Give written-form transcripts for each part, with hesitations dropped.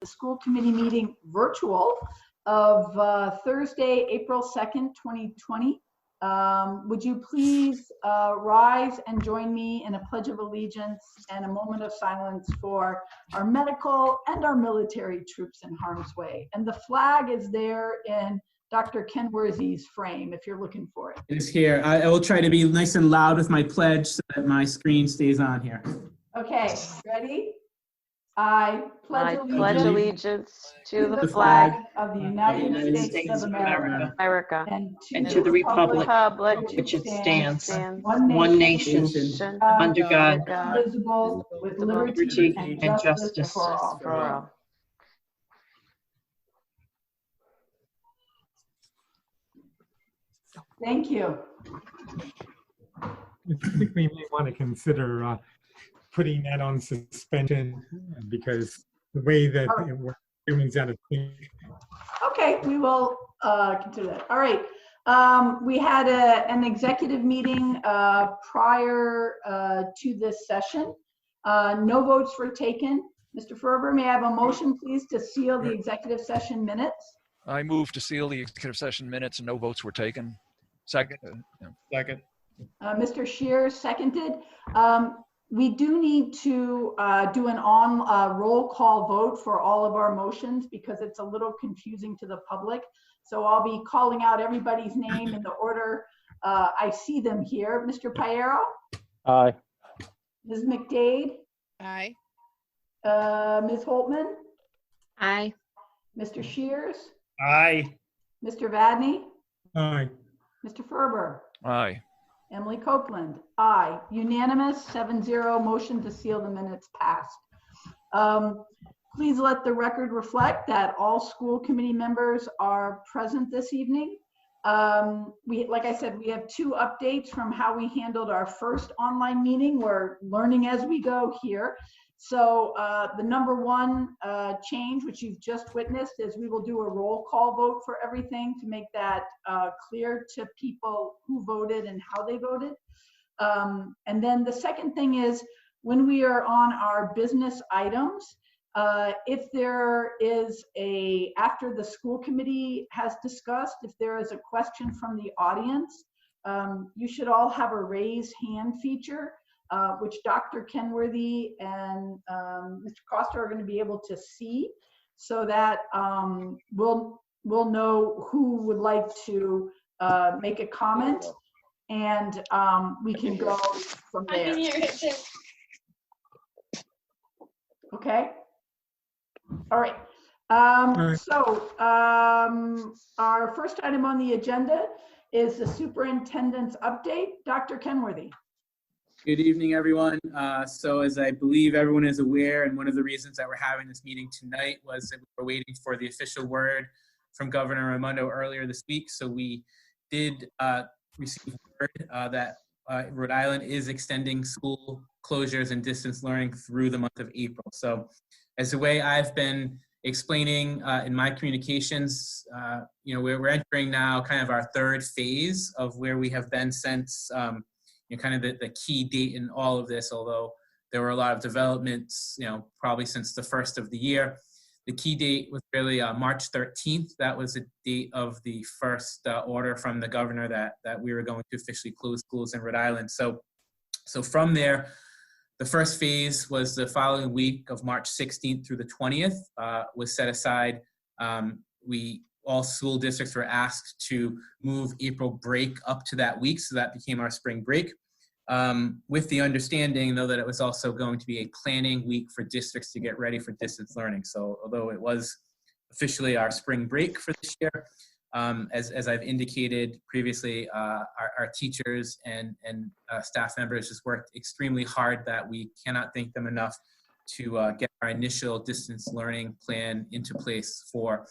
the school committee meeting virtual of Thursday, April 2nd, 2020. Would you please rise and join me in a pledge of allegiance and a moment of silence for our medical and our military troops in harm's way. And the flag is there in Dr. Kenworthy's frame, if you're looking for it. It is here. I will try to be nice and loud with my pledge so that my screen stays on here. Okay, ready? I pledge allegiance to the flag of the United States of America and to the republic which it stands, one nation, under God, indivisible, with liberty and justice for all. Thank you. I think we may want to consider putting that on suspension because the way that we're doing that. Okay, we will consider that. All right. We had an executive meeting prior to this session. No votes were taken. Mr. Ferber, may I have a motion, please, to seal the executive session minutes? I move to seal the executive session minutes and no votes were taken. Second. Second. Mr. Shear seconded. We do need to do an roll call vote for all of our motions because it's a little confusing to the public. So I'll be calling out everybody's name in the order I see them here. Mr. Piero? Aye. Ms. McDade? Aye. Ms. Holtman? Aye. Mr. Shears? Aye. Mr. Vadney? Aye. Mr. Ferber? Aye. Emily Copeland? Aye. Unanimous, 7-0, motion to seal the minutes passed. Please let the record reflect that all school committee members are present this evening. Like I said, we have two updates from how we handled our first online meeting. We're learning as we go here. So the number one change, which you've just witnessed, is we will do a roll call vote for everything to make that clear to people who voted and how they voted. And then the second thing is when we are on our business items, if there is after the school committee has discussed, if there is a question from the audience, you should all have a raise hand feature. Which Dr. Kenworthy and Mr. Costa are going to be able to see, so that we'll know who would like to make a comment, and we can go from there. I can hear it too. Okay. All right. So our first item on the agenda is the superintendent's update. Dr. Kenworthy. Good evening, everyone. So as I believe everyone is aware, and one of the reasons that we're having this meeting tonight was that we were waiting for the official word from Governor Raimondo earlier this week. So we did receive word that Rhode Island is extending school closures and distance learning through the month of April. So as the way I've been explaining in my communications, we're entering now kind of our third phase of where we have been since kind of the key date in all of this, although there were a lot of developments, probably since the first of the year. The key date was really March 13th. That was the date of the first order from the governor that we were going to officially close schools in Rhode Island. So from there, the first phase was the following week of March 16th through the 20th was set aside. All school districts were asked to move April break up to that week, so that became our spring break, with the understanding, though, that it was also going to be a planning week for districts to get ready for distance learning. So although it was officially our spring break for this year, as I've indicated previously, our teachers and staff members just worked extremely hard that we cannot thank them enough to get our initial distance learning plan into place for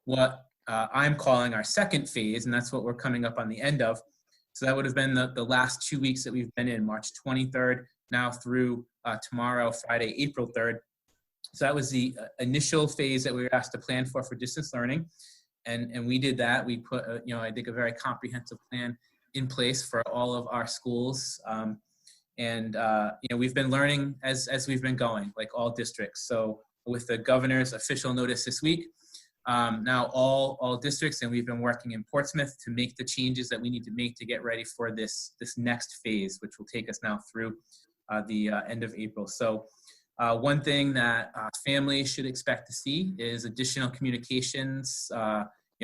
what I'm calling our second phase, and that's what we're coming up on the end of. So that would have been the last 2 weeks that we've been in, March 23rd, now through tomorrow, Friday, April 3rd. So that was the initial phase that we were asked to plan for distance learning. And we did that. We put, I think a very comprehensive plan in place for all of our schools. We've been learning as we've been going, like all districts. So with the governor's official notice this week. Now all districts, and we've been working in Portsmouth to make the changes that we need to make to get ready for this next phase, which will take us now through the end of April. So one thing that families should expect to see is additional communications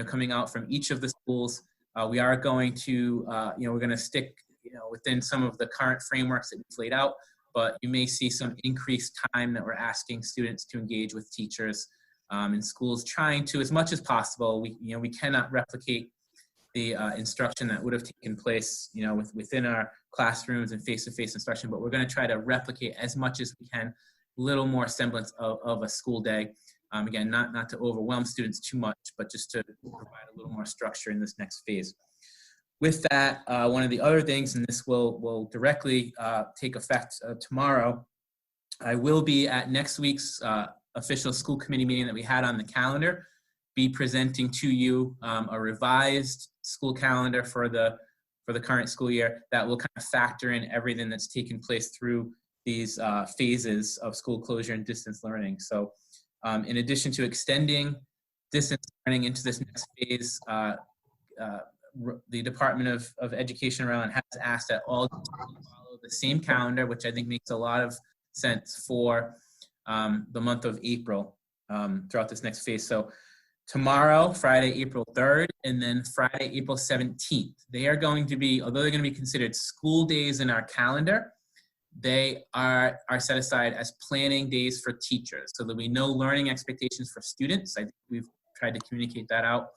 coming out from each of the schools. We are going to, we're going to stick within some of the current frameworks that we've laid out, but you may see some increased time that we're asking students to engage with teachers in schools, trying to, as much as possible. We cannot replicate the instruction that would have taken place, within our classrooms and face-to-face instruction, but we're going to try to replicate as much as we can, a little more semblance of a school day. Again, not to overwhelm students too much, but just to provide a little more structure in this next phase. With that, one of the other things, and this will directly take effect tomorrow, I will be at next week's official school committee meeting that we had on the calendar, be presenting to you a revised school calendar for the current school year that will kind of factor in everything that's taken place through these phases of school closure and distance learning. So in addition to extending distance learning into this next phase, the Department of Education around has asked that all follow the same calendar, which I think makes a lot of sense for the month of April throughout this next phase. So tomorrow, Friday, April 3rd, and then Friday, April 17th. They are going to be, although they're going to be considered school days in our calendar, they are set aside as planning days for teachers. So there'll be no learning expectations for students. I think we've tried to communicate that out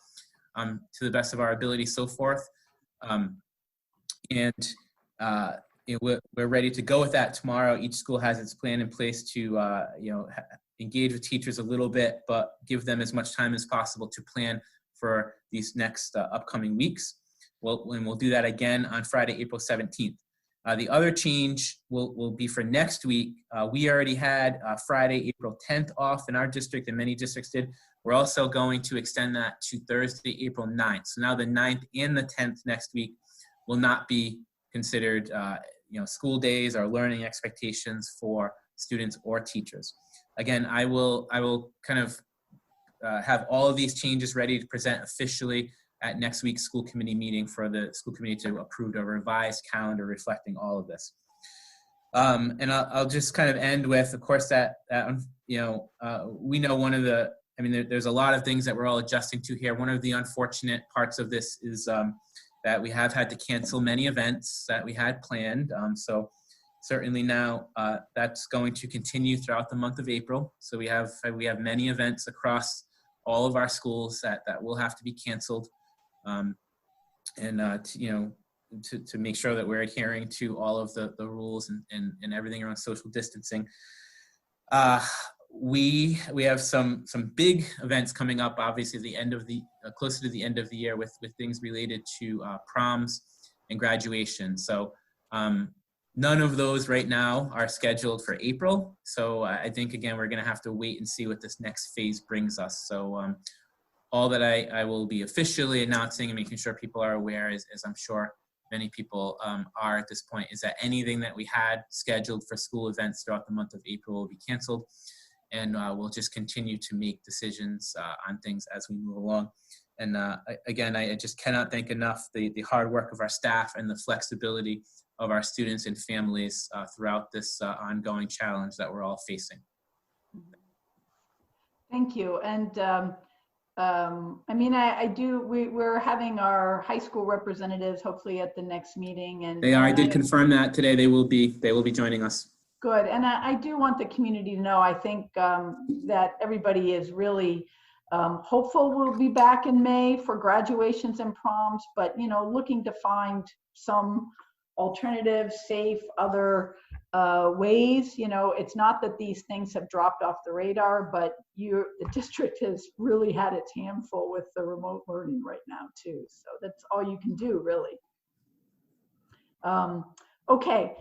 to the best of our ability so forth. We're ready to go with that tomorrow. Each school has its plan in place to engage with teachers a little bit, but give them as much time as possible to plan for these next upcoming weeks. We'll do that again on Friday, April 17th. The other change will be for next week. We already had Friday, April 10th off in our district, and many districts did. We're also going to extend that to Thursday, April 9th. So now the 9th and the 10th next week will not be considered school days or learning expectations for students or teachers. Again, I will kind of have all of these changes ready to present officially at next week's school committee meeting for the school committee to approve a revised calendar reflecting all of this. And I'll just kind of end with, of course, that we know there's a lot of things that we're all adjusting to here. One of the unfortunate parts of this is that we have had to cancel many events that we had planned. So certainly now that's going to continue throughout the month of April. So we have many events across all of our schools that will have to be canceled. To make sure that we're adhering to all of the rules and everything around social distancing. We have some big events coming up, obviously the end of closer to the end of the year with things related to proms and graduation. So none of those right now are scheduled for April. So I think, again, we're going to have to wait and see what this next phase brings us. So all that I will be officially announcing and making sure people are aware, as I'm sure many people are at this point, is that anything that we had scheduled for school events throughout the month of April will be canceled. And we'll just continue to make decisions on things as we move along. And again, I just cannot thank enough the hard work of our staff and the flexibility of our students and families throughout this ongoing challenge that we're all facing. Thank you. And we're having our high school representatives hopefully at the next meeting. And they are. I did confirm that today. They will be joining us. Good. And I do want the community to know, I think that everybody is really hopeful we'll be back in May for graduations and proms, but, looking to find some alternative, safe, other ways. It's not that these things have dropped off the radar, but the district has really had its handful with the remote learning right now too. So that's all you can do, really. Okay.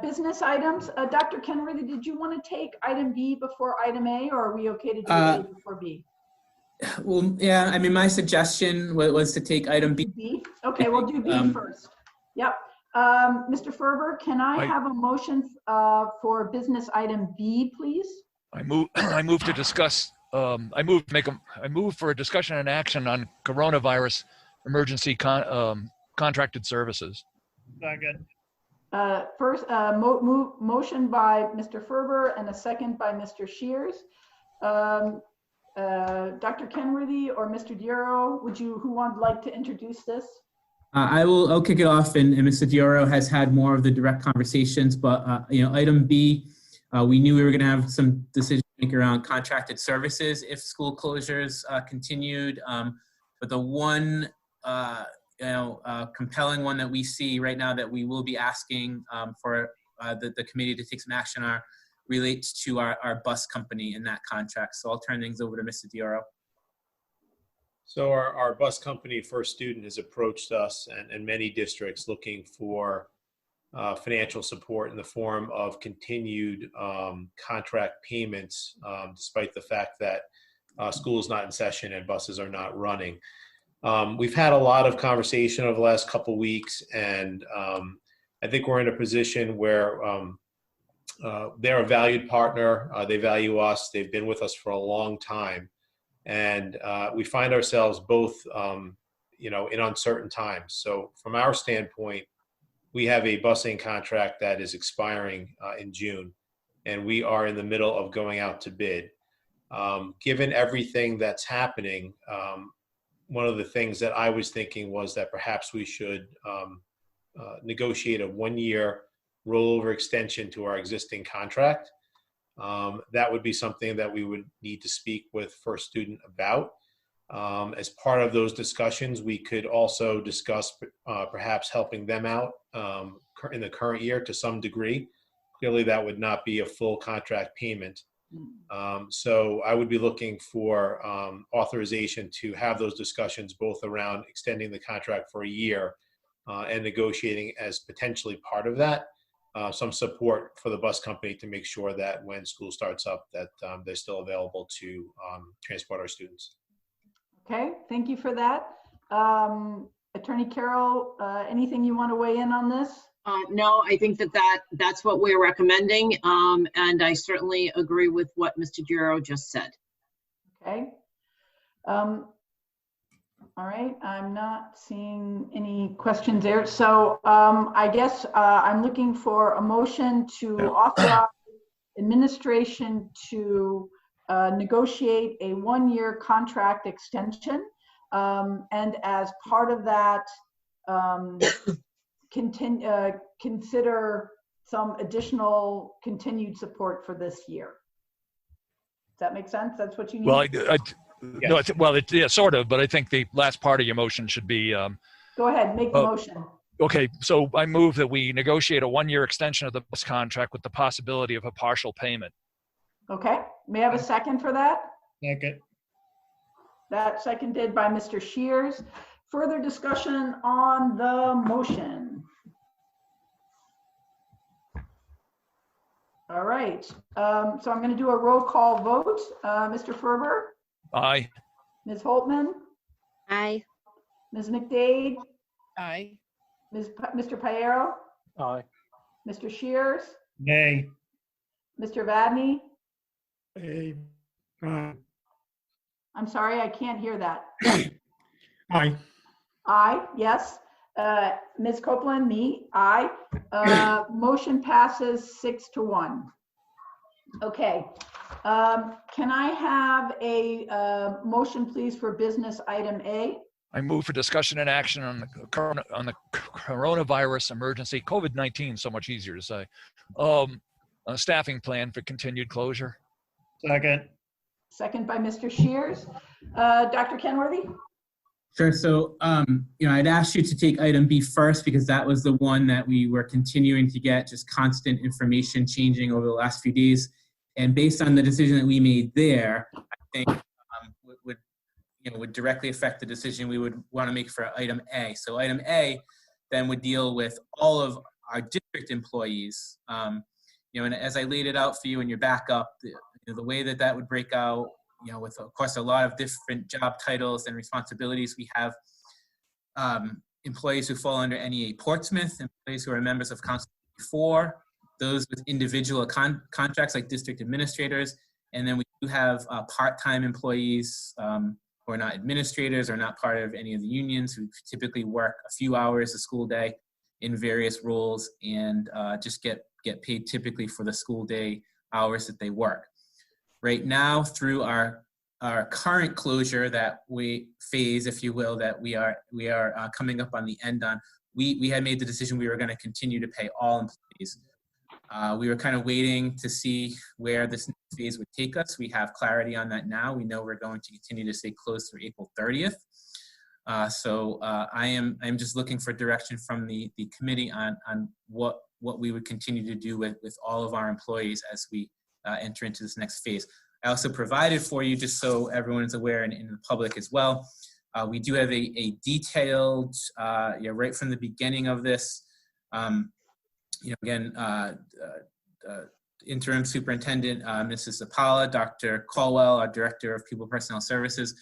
Business items. Dr. Kenworthy, did you want to take item B before item A, or are we okay to do A before B? Well, yeah, my suggestion was to take item B. Okay, we'll do B first. Yep. Mr. Ferber, can I Aye. have a motion for business item B, please? I move I move to discuss I move for a discussion and action on coronavirus emergency contracted services. Second. First, motion by Mr. Ferber and a second by Mr. Shears. Dr. Kenworthy or Mr. Dioro, who would like to introduce this? I'll kick it off, and Mr. Dioro has had more of the direct conversations, but item B, we knew we were going to have some decision making around contracted services if school closures continued. But the one compelling one that we see right now that we will be asking for the committee to take some action on relates to our bus company in that contract. So I'll turn things over to Mr. Dioro. So our bus company, First Student, has approached us and many districts looking for financial support in the form of continued contract payments, despite the fact that school is not in session and buses are not running. We've had a lot of conversation over the last couple of weeks, and I think we're in a position where they're a valued partner. They value us. They've been with us for a long time. And we find ourselves both, in uncertain times. So from our standpoint, we have a busing contract that is expiring in June, and we are in the middle of going out to bid. Given everything that's happening, one of the things that I was thinking was that perhaps we should negotiate a 1-year rollover extension to our existing contract. That would be something that we would need to speak with First Student about. As part of those discussions, we could also discuss perhaps helping them out in the current year to some degree. Clearly, that would not be a full contract payment. So I would be looking for authorization to have those discussions both around extending the contract for a year and negotiating as potentially part of that. Some support for the bus company to make sure that when school starts up that they're still available to transport our students. Okay, thank you for that. Attorney Carroll, anything you want to weigh in on this? No, I think that's what we're recommending. And I certainly agree with what Mr. Giro just said. Okay. All right, I'm not seeing any questions there. So I guess I'm looking for a motion to authorize administration to negotiate a 1-year contract extension. And as part of that, consider some additional continued support for this year. Does that make sense? That's what you need? Well, Yes. yeah, sort of, but I think the last part of your motion should be. Go ahead, make the motion. Okay, so I move that we negotiate a 1-year extension of the bus contract with the possibility of a partial payment. Okay, may I have a second for that? Second. That seconded by Mr. Shears. Further discussion on the motion. All right, so I'm going to do a roll call vote. Mr. Ferber? Aye. Ms. Holtman? Aye. Ms. McDade? Aye. Mr. Piero? Aye. Mr. Shears? Nay. Mr. Vadney? Aye. I'm sorry, I can't hear that. Aye. Aye, yes. Ms. Copeland, me, aye. Motion passes 6-1. Okay. Can I have a motion, please, for business item A? I move for discussion and action on the coronavirus emergency, COVID-19, so much easier to say, a staffing plan for continued closure. Second. Second by Mr. Shears. Dr. Kenworthy? Sure. So, I'd asked you to take item B first because that was the one that we were continuing to get just constant information changing over the last few days. And based on the decision that we made there, I think would directly affect the decision we would want to make for item A. So item A then would deal with all of our district employees. And as I laid it out for you in your backup, the way that would break out, with of course a lot of different job titles and responsibilities, we have employees who fall under NEA Portsmouth, employees who are members of Council 4, those with individual contracts like district administrators, and then we do have part-time employees who are not administrators or not part of any of the unions, who typically work a few hours a school day in various roles and just get paid typically for the school day hours that they work. Right now, through our current closure that we phase, if you will, that we are coming up on the end on, we had made the decision we were going to continue to pay all employees. We were kind of waiting to see where this next phase would take us. We have clarity on that now. We know we're going to continue to stay closed through April 30th. I'm just looking for direction from the committee on what we would continue to do with all of our employees as we enter into this next phase. I also provided for you, just so everyone is aware and in the public as well, we do have a detailed, right from the beginning of this, interim superintendent, Mrs. Zapala, Dr. Caldwell, our director of people personnel services,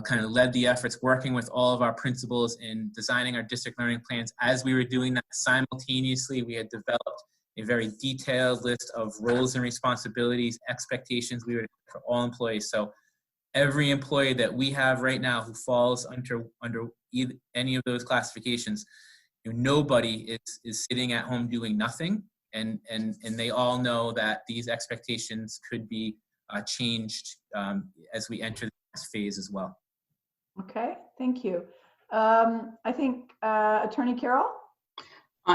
kind of led the efforts working with all of our principals in designing our district learning plans. As we were doing that simultaneously, we had developed a very detailed list of roles and responsibilities, expectations we would have for all employees. So every employee that we have right now who falls under any of those classifications, nobody is sitting at home doing nothing, and they all know that these expectations could be changed as we enter the next phase as well. Okay, thank you. I think Attorney Carroll?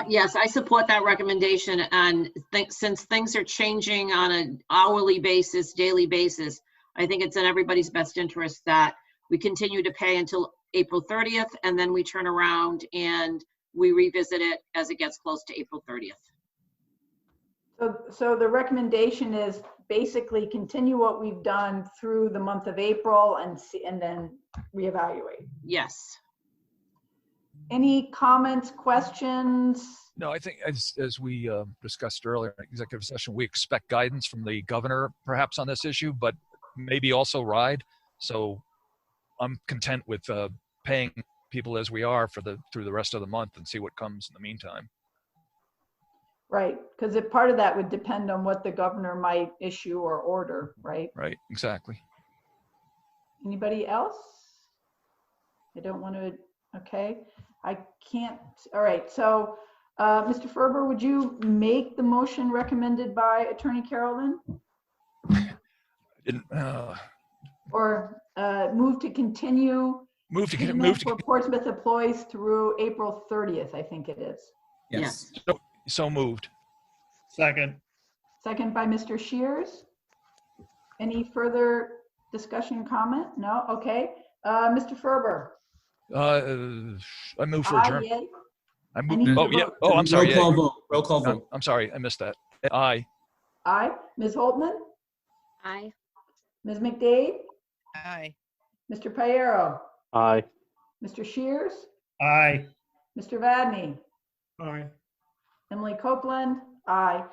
Yes, I support that recommendation, and since things are changing on an hourly basis, daily basis, I think it's in everybody's best interest that we continue to pay until April 30th, and then we turn around and we revisit it as it gets close to April 30th. So the recommendation is basically continue what we've done through the month of April and then reevaluate. Yes. Any comments, questions? No, I think as we discussed earlier in executive session, we expect guidance from the governor perhaps on this issue, but maybe also RIDE. So I'm content with paying people as we are through the rest of the month and see what comes in the meantime. Right, because part of that would depend on what the governor might issue or order, right? Right, exactly. Anybody else? I don't want to, okay. I can't, all right. So Mr. Ferber, would you make the motion recommended by Attorney Carroll? Or move to continue for Portsmouth employees through April 30th, I think it is. Yes. So moved. Second. Second by Mr. Shears. Any further discussion, comment? No? Okay. Mr. Ferber. I move for adjournment. Yay? I move. Oh, yeah. Oh, I'm sorry. Roll call vote. I'm sorry. I missed that. Aye. Aye. Ms. Holtman? Aye. Ms. McDade? Aye. Mr. Piero? Aye. Mr. Shears? Aye. Mr. Vadney? Aye. Emily Copeland? Aye.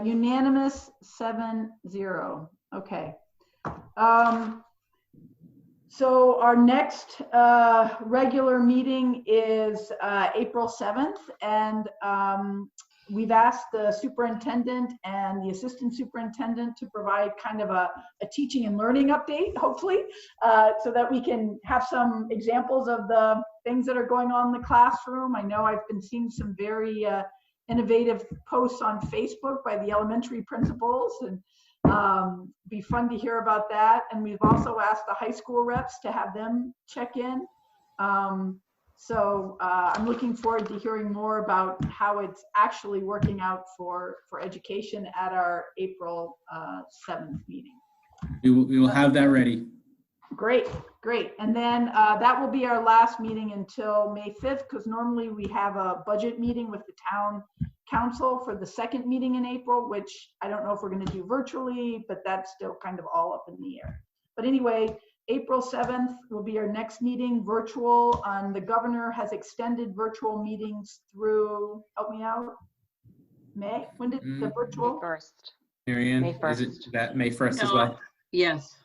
Unanimous 7-0. Okay. So our next regular meeting is April 7th, and we've asked the superintendent and the assistant superintendent to provide kind of a teaching and learning update, hopefully, so that we can have some examples of the things that are going on in the classroom. I know I've been seeing some very innovative posts on Facebook by the elementary principals, and be fun to hear about that. And we've also asked the high school reps to have them check in. So I'm looking forward to hearing more about how it's actually working out for education at our April 7th meeting. We will have that ready. Great, great. And then that will be our last meeting until May 5th, because normally we have a budget meeting with the town council for the second meeting in April, which I don't know if we're going to do virtually, but that's still kind of all up in the air. But anyway, April 7th will be our next meeting, virtual. The governor has extended virtual meetings through, help me out, May? When did the virtual? May 1st. Marianne, May is it 1st. that May 1st as No. well? Yes.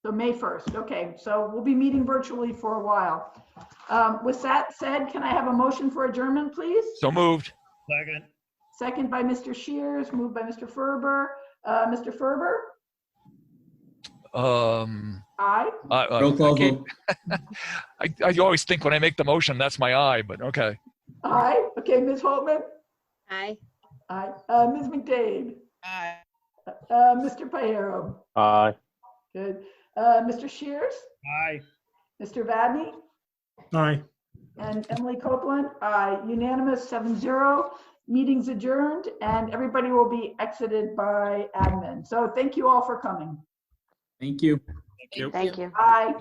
So May 1st. Okay, so we'll be meeting virtually for a while. With that said, can I have a motion for adjournment, please? So moved. Second. Second by Mr. Shears, moved by Mr. Ferber. Mr. Ferber? Aye. Roll call I can't- vote. I always think when I make the motion, that's my eye, but okay. Aye. Okay, Ms. Holtman? Aye. Aye. Ms. McDade? Aye. Mr. Piero? Aye. Good. Mr. Shears? Aye. Mr. Vadney? Aye. And Emily Copeland? Aye. Unanimous, 7-0. Meeting's adjourned, and everybody will be exited by admin. So thank you all for coming. Thank you. Thank you. Thank you. Bye.